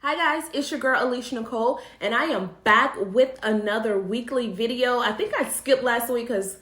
Hi guys, it's your girl Alicia Nicole, and I am back with another weekly video. I think I skipped last week because,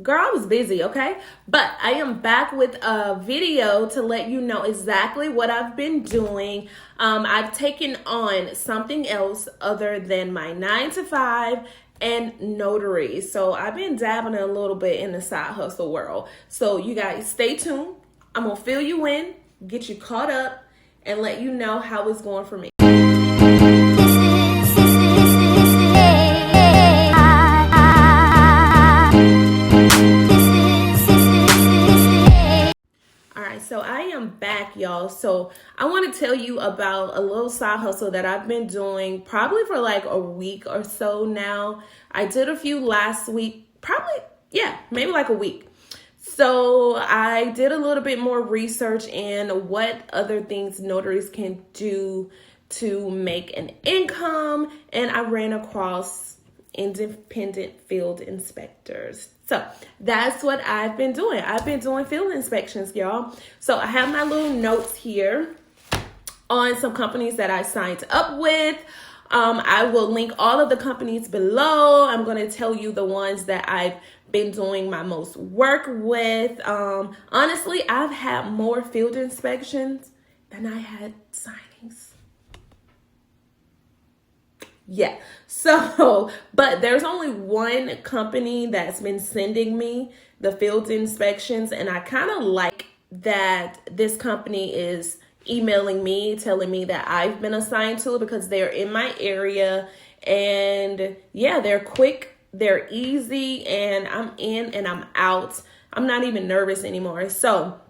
girl, I was busy, okay? But I am back with a video to let you know exactly what I've been doing. I've taken on something else other than my 9-to-5 and notary. So I've been dabbling a little bit in the side hustle world. So you guys stay tuned. I'm gonna fill you in, get you caught up, and let you know how it's going for me. So I am back, y'all. So I want to tell you about a little side hustle that I've been doing probably for like a week or so now. I did a few last week, maybe like a week. So I did a little bit more research in what other things notaries can do to make an income, and I ran across independent field inspectors. So that's what I've been doing. I've been doing field inspections, y'all. So I have my little notes here on some companies that I signed up with. I will link all of the companies below. I'm going to tell you the ones that I've been doing my most work with. Honestly, I've had more field inspections than I had signings. Yeah. So, but there's only one company that's been sending me the field inspections, and I kind of like that this company is emailing me, telling me that I've been assigned to it because they're in my area, and yeah, they're quick, they're easy, and I'm in and I'm out. I'm not even nervous anymore. So,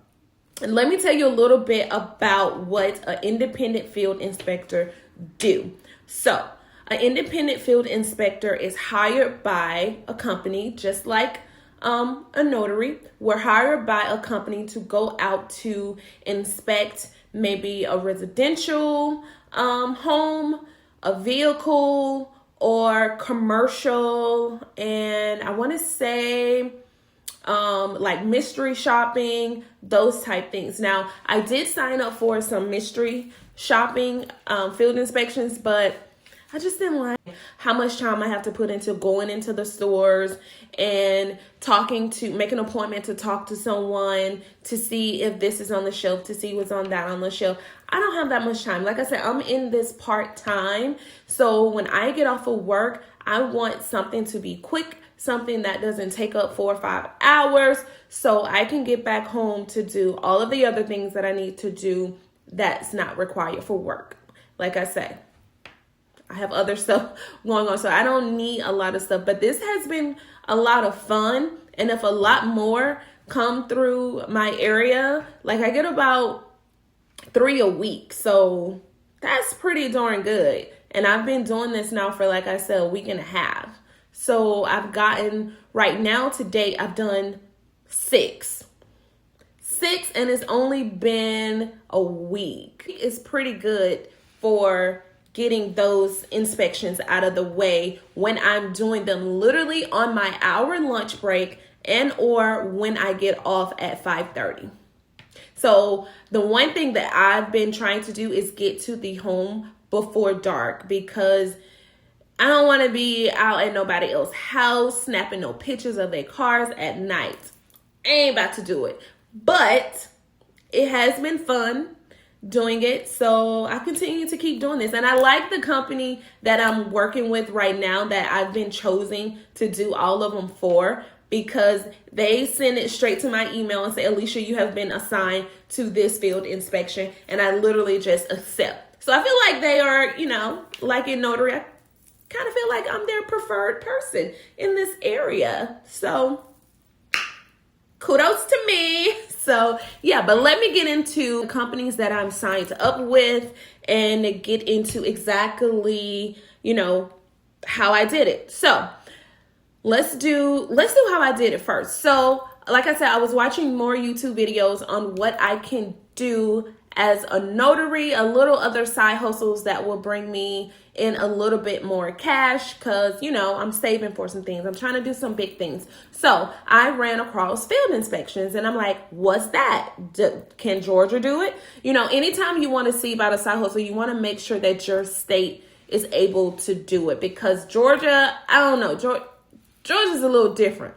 let me tell you a little bit about what an independent field inspector do. So, an independent field inspector is hired by a company, just like a notary. We're hired by a company to go out to inspect maybe a residential home, a vehicle, or commercial, and I want to say like mystery shopping, those type things. Now, I did sign up for some mystery shopping field inspections, but I just didn't like how much time I have to put into going into the stores and make an appointment to talk to someone to see if this is on the shelf, to see what's on that on the shelf. I don't have that much time. Like I said, I'm in this part-time. So when I get off of work, I want something to be quick, something that doesn't take up 4 or 5 hours, so I can get back home to do all of the other things that I need to do that's not required for work. Like I said, I have other stuff going on, so I don't need a lot of stuff. But this has been a lot of fun, and if a lot more come through my area, like I get about 3 a week, so that's pretty darn good. And I've been doing this now for, like I said, a week and a half. So I've gotten, right now to date, I've done 6, and it's only been a week. It's pretty good for getting those inspections out of the way when I'm doing them literally on my hour lunch break and or when I get off at 5:30. So the one thing that I've been trying to do is get to the home before dark, because I don't want to be out at nobody else's house snapping no pictures of their cars at night. I ain't about to do it. But it has been fun doing it, so I continue to keep doing this. And I like the company that I'm working with right now, that I've been chosen to do all of them for, because they send it straight to my email and say, Alicia, you have been assigned to this field inspection, and I literally just accept. So I feel like they are, like in notary, I kind of feel like I'm their preferred person in this area. So kudos to me. So yeah, but let me get into the companies that I'm signed up with and get into exactly, how I did it. So let's do how I did it first. So like I said, I was watching more YouTube videos on what I can do as a notary, a little other side hustles that will bring me in a little bit more cash because, you know, I'm saving for some things. I'm trying to do some big things. So I ran across field inspections and I'm like, what's that? Can Georgia do it? You know, anytime you want to see about a side hustle, you want to make sure that your state is able to do it because Georgia, I don't know, Georgia's a little different.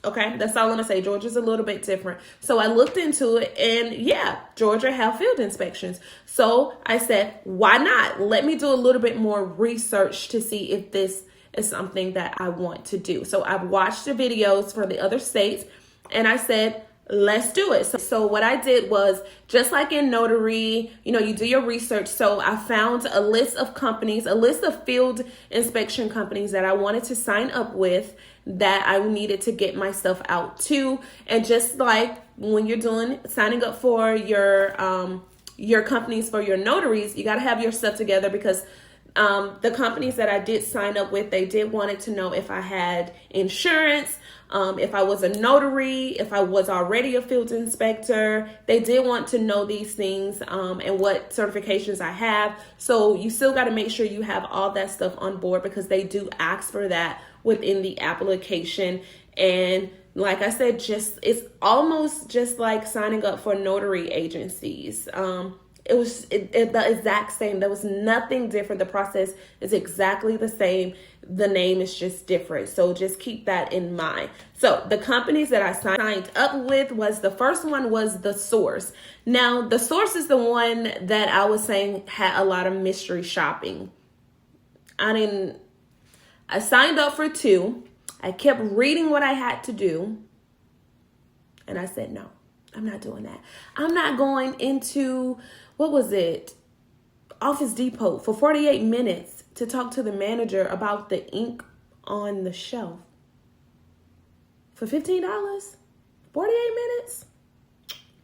Okay, that's all I'm gonna say. Georgia's a little bit different. So I looked into it and yeah, Georgia have field inspections. So I said, why not? Let me do a little bit more research to see if this is something that I want to do. So I've watched the videos for the other states and I said, let's do it. So what I did was, just like in Notary, you know, you do your research. So I found a list of companies, a list of field inspection companies that I wanted to sign up with, that I needed to get my stuff out to. And just like when you're signing up for your companies, for your notaries, you got to have your stuff together because the companies that I did sign up with, they did wanted to know if I had insurance, if I was a notary, if I was already a field inspector. They did want to know these things and what certifications I have. So you still got to make sure you have all that stuff on board because they do ask for that within the application. And like I said, it's almost just like signing up for notary agencies. It was the exact same. There was nothing different. The process is exactly the same. The name is just different. So just keep that in mind. So the companies that I signed up with the first one was The Source. Now, The Source is the one that I was saying had a lot of mystery shopping. I signed up for 2. I kept reading what I had to do. And I said, no, I'm not doing that. I'm not going into, what was it? Office Depot for 48 minutes to talk to the manager about the ink on the shelf. For $15? 48 minutes?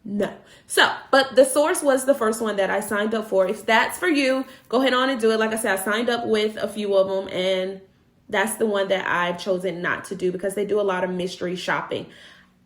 No. So, but The Source was the first one that I signed up for. If that's for you, go ahead on and do it. Like I said, I signed up with a few of them and that's the one that I've chosen not to do because they do a lot of mystery shopping.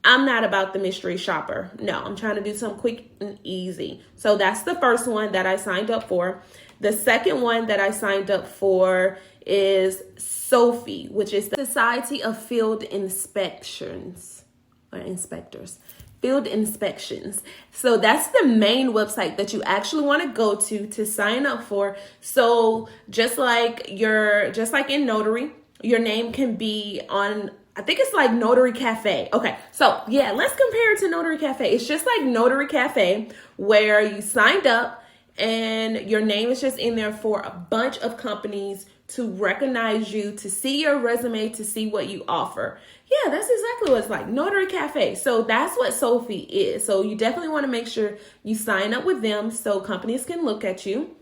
I'm not about the mystery shopper. No, I'm trying to do something quick and easy. So that's the first one that I signed up for. The second one that I signed up for is Sofi, which is the Society of Field Inspections or Inspectors. Field inspections. So that's the main website that you actually want to go to sign up for. So just like in Notary, your name can be on, I think it's like Notary Cafe. Okay, so yeah, let's compare it to Notary Cafe. It's just like Notary Cafe where you signed up and your name is just in there for a bunch of companies to recognize you, to see your resume, to see what you offer. Yeah, that's exactly what it's like, Notary Cafe. So that's what Sofi is. So you definitely want to make sure you sign up with them so companies can look at you.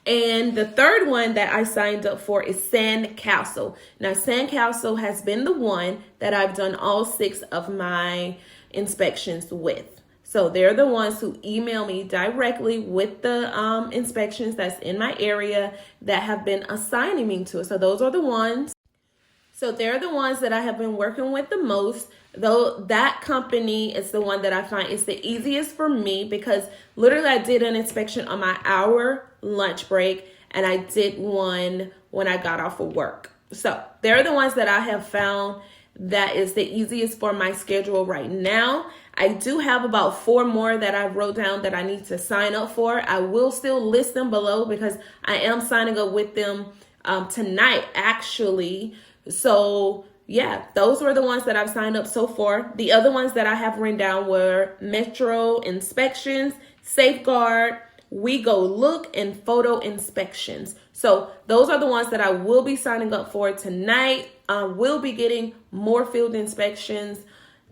And the third one that I signed up for is Sandcastle. Now, Sandcastle has been the one that I've done all 6 of my inspections with. So they're the ones who email me directly with the inspections that's in my area that have been assigning me to it. So those are the ones. So they're the ones that I have been working with the most. Though that company is the one that I find is the easiest for me because literally I did an inspection on my hour lunch break and I did one when I got off of work. So they're the ones that I have found that is the easiest for my schedule right now. I do have about 4 more that I wrote down that I need to sign up for. I will still list them below because I am signing up with them tonight, actually. So yeah, those were the ones that I've signed up so far. The other ones that I have written down were Metro Inspections, Safeguard, We Go Look, and Photo Inspections. So those are the ones that I will be signing up for tonight. We'll be getting more field inspections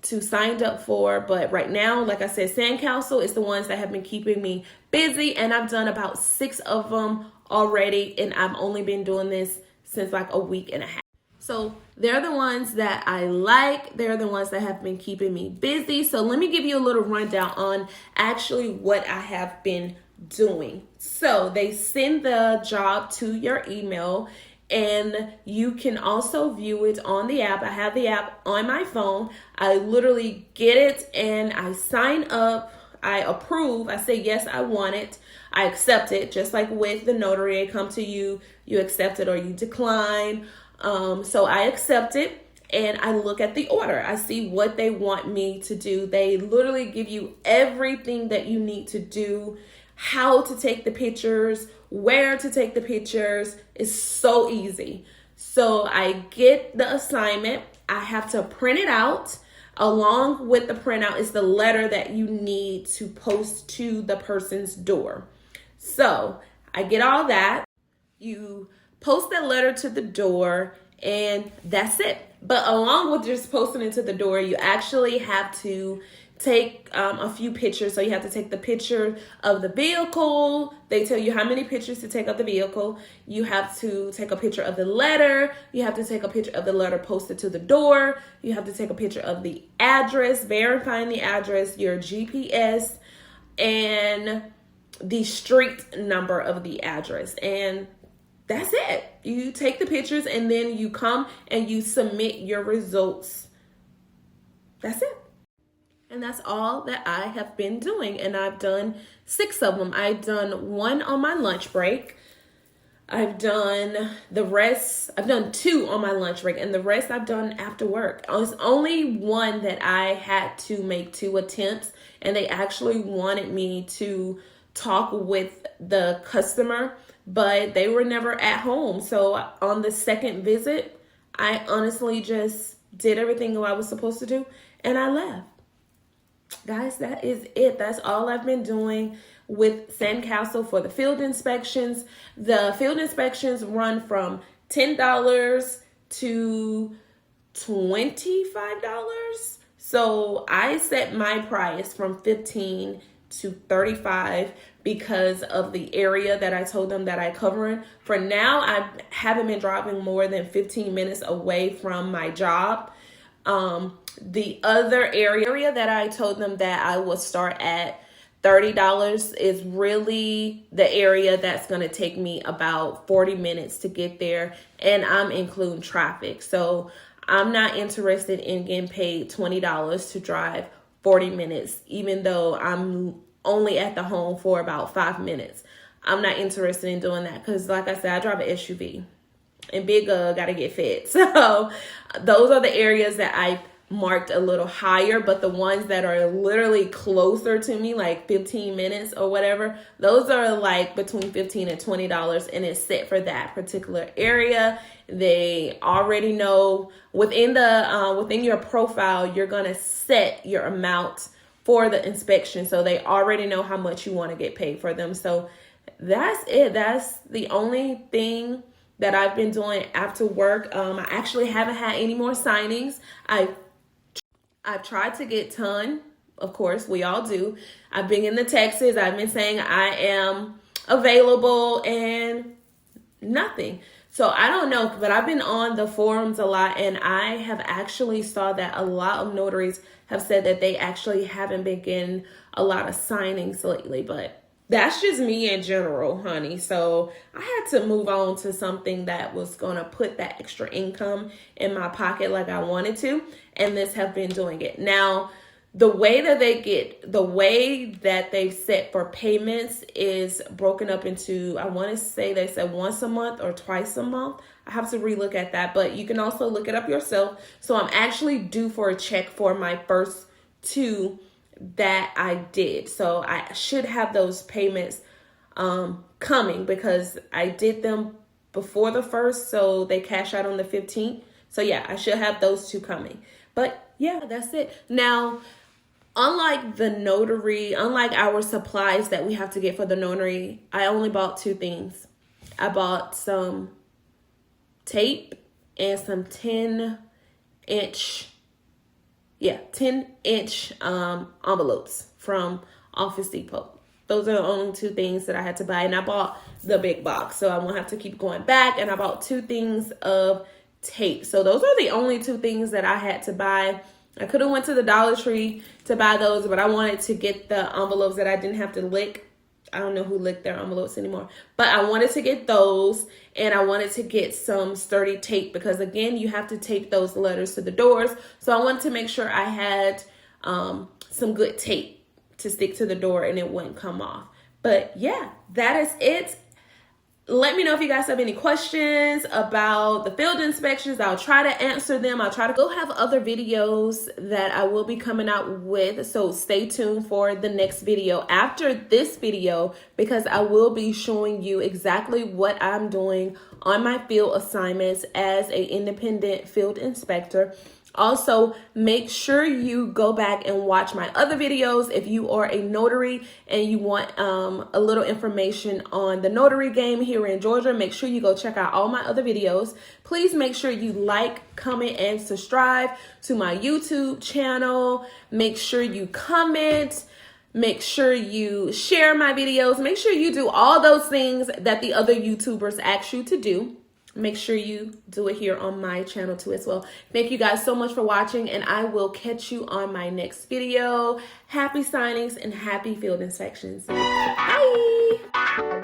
to sign up for, but right now, like I said, Sandcastle is the ones that have been keeping me busy, and I've done about 6 of them already, and I've only been doing this since like a week and a half. So they're the ones that I like. They're the ones that have been keeping me busy. So let me give you a little rundown on actually what I have been doing. So they send the job to your email and you can also view it on the app. I have the app on my phone. I literally get it and I sign up. I approve, I say, yes, I want it. I accept it, just like with the notary. They come to you, you accept it or you decline. So I accept it. And I look at the order. I see what they want me to do. They literally give you everything that you need to do, how to take the pictures, where to take the pictures. It's so easy. So I get the assignment. I have to print it out. Along with the printout is the letter that you need to post to the person's door. So I get all that. You post that letter to the door, and that's it. But along with just posting it to the door, you actually have to take a few pictures. So you have to take the picture of the vehicle. They tell you how many pictures to take of the vehicle. You have to take a picture of the letter. You have to take a picture of the letter posted to the door. You have to take a picture of the address, verifying the address, your GPS, and the street number of the address. And that's it. You take the pictures and then you come and you submit your results. That's it. And that's all that I have been doing. And I've done 6 of them. I've done 1 on my lunch break. I've done the rest. I've done 2 on my lunch break. And the rest I've done after work. It's only 1 that I had to make 2 attempts. And they actually wanted me to talk with the customer, but they were never at home. So on the second visit, I honestly just did everything I was supposed to do and I left. Guys, that is it. That's all I've been doing with Sandcastle for the field inspections. The field inspections run from $10 to $25. So I set my price from $15 to $35 because of the area that I told them that I cover in. For now, I haven't been driving more than 15 minutes away from my job. The other area that I told them that I would start at $30 is really the area that's going to take me about 40 minutes to get there, and I'm including traffic. So I'm not interested in getting paid $20 to drive 40 minutes, even though I'm only at the home for about 5 minutes. I'm not interested in doing that because, like I said, I drive an SUV and big got to get fed. So those are the areas that I marked a little higher, but the ones that are literally closer to me, like 15 minutes or whatever, those are like between $15 and $20, and it's set for that particular area. They already know within your profile, you're gonna set your amount for the inspection, so they already know how much you want to get paid for them. So that's it. That's the only thing that I've been doing after work. I actually haven't had any more signings. I've tried to get ton. Of course, we all do. I've been in the texts. I've been saying I am available and nothing. So I don't know, but I've been on the forums a lot, and I have actually saw that a lot of notaries have said that they actually haven't been getting a lot of signings lately, but that's just me in general, honey. So I had to move on to something that was going to put that extra income in my pocket like I wanted to. And this have been doing it. Now, the way that they've set for payments is broken up into, I want to say they said once a month or twice a month. I have to relook at that, but you can also look it up yourself. So I'm actually due for a check for my first 2 that I did. So I should have those payments coming because I did them before the 1st, so they cash out on the 15th. So yeah, I should have those 2 coming. But yeah, that's it. Now, unlike our supplies that we have to get for the notary, I only bought 2 things. I bought some tape and some 10-inch envelopes from Office Depot. Those are the only 2 things that I had to buy. And I bought the big box, so I won't have to keep going back. And I bought 2 things of tape. So those are the only 2 things that I had to buy. I could have went to the Dollar Tree to buy those, but I wanted to get the envelopes that I didn't have to lick. I don't know who licked their envelopes anymore, but I wanted to get those, and I wanted to get some sturdy tape because, again, you have to tape those letters to the doors. So I wanted to make sure I had some good tape to stick to the door and it wouldn't come off. But yeah, that is it. Let me know if you guys have any questions about the field inspections. I'll try to answer them. We'll have other videos that I will be coming out with. So stay tuned for the next video after this video, because I will be showing you exactly what I'm doing on my field assignments as an independent field inspector. Also, make sure you go back and watch my other videos if you are a notary and you want a little information on the notary game here in Georgia. Make sure you go check out all my other videos. Please make sure you like, comment, and subscribe to my YouTube channel. Make sure you comment. Make sure you share my videos. Make sure you do all those things that the other YouTubers ask you to do. Make sure you do it here on my channel too as well. Thank you guys so much for watching, and I will catch you on my next video. Happy signings and happy field inspections. Bye.